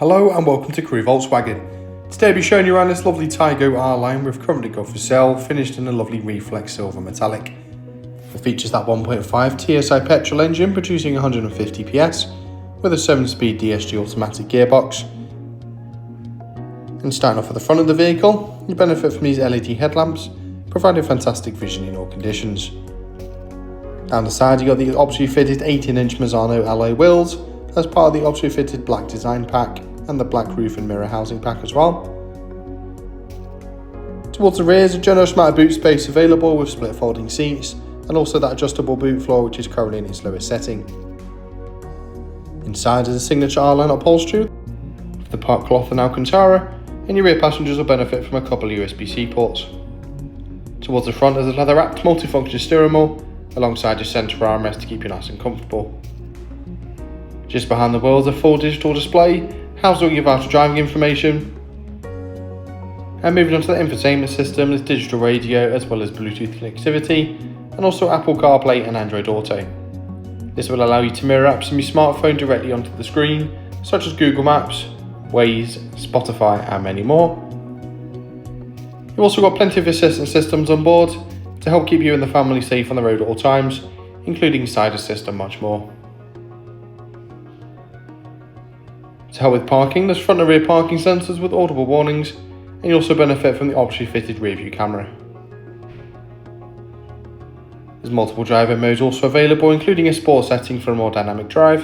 Hello and welcome to Crewe Volkswagen. Today I'll be showing you around this lovely Taigo R-Line we've currently got for sale, finished in a lovely reflex silver metallic. It features that 1.5 TSI petrol engine producing 150 PS with a 7-speed DSG automatic gearbox. And starting off at the front of the vehicle, you benefit from these LED headlamps, providing fantastic vision in all conditions. Down the side you got the optionally fitted 18-inch Mazzano alloy wheels as part of the optionally fitted black design pack and the black roof and mirror housing pack as well. Towards the rear is a generous amount of boot space available with split folding seats and also that adjustable boot floor which is currently in its lowest setting. Inside is a signature R-Line upholstery with the park cloth and Alcantara, and your rear passengers will benefit from a couple of USB-C ports. Towards the front is a leather wrapped multifunction steering wheel alongside your centre armrest to keep you nice and comfortable. Just behind the wheel is a full digital display, housing all your vital driving information. And moving on to the infotainment system, there's digital radio as well as Bluetooth connectivity, and also Apple CarPlay and Android Auto. This will allow you to mirror apps from your smartphone directly onto the screen, such as Google Maps, Waze, Spotify and many more. You've also got plenty of assistance systems on board to help keep you and the family safe on the road at all times, including side assist and much more. To help with parking, there's front and rear parking sensors with audible warnings, and you also benefit from the optionally fitted rear view camera. There's multiple driving modes also available, including a sport setting for a more dynamic drive.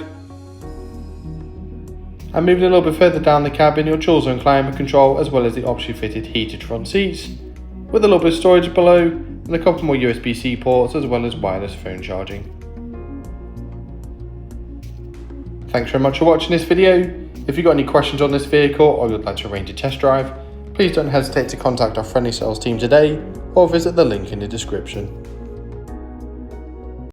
And moving a little bit further down the cabin, your dual zone climate control as well as the optionally fitted heated front seats, with a little bit of storage below and a couple more USB-C ports as well as wireless phone charging. Thanks very much for watching this video. If you've got any questions on this vehicle or you'd like to arrange a test drive, please don't hesitate to contact our friendly sales team today or visit the link in the description.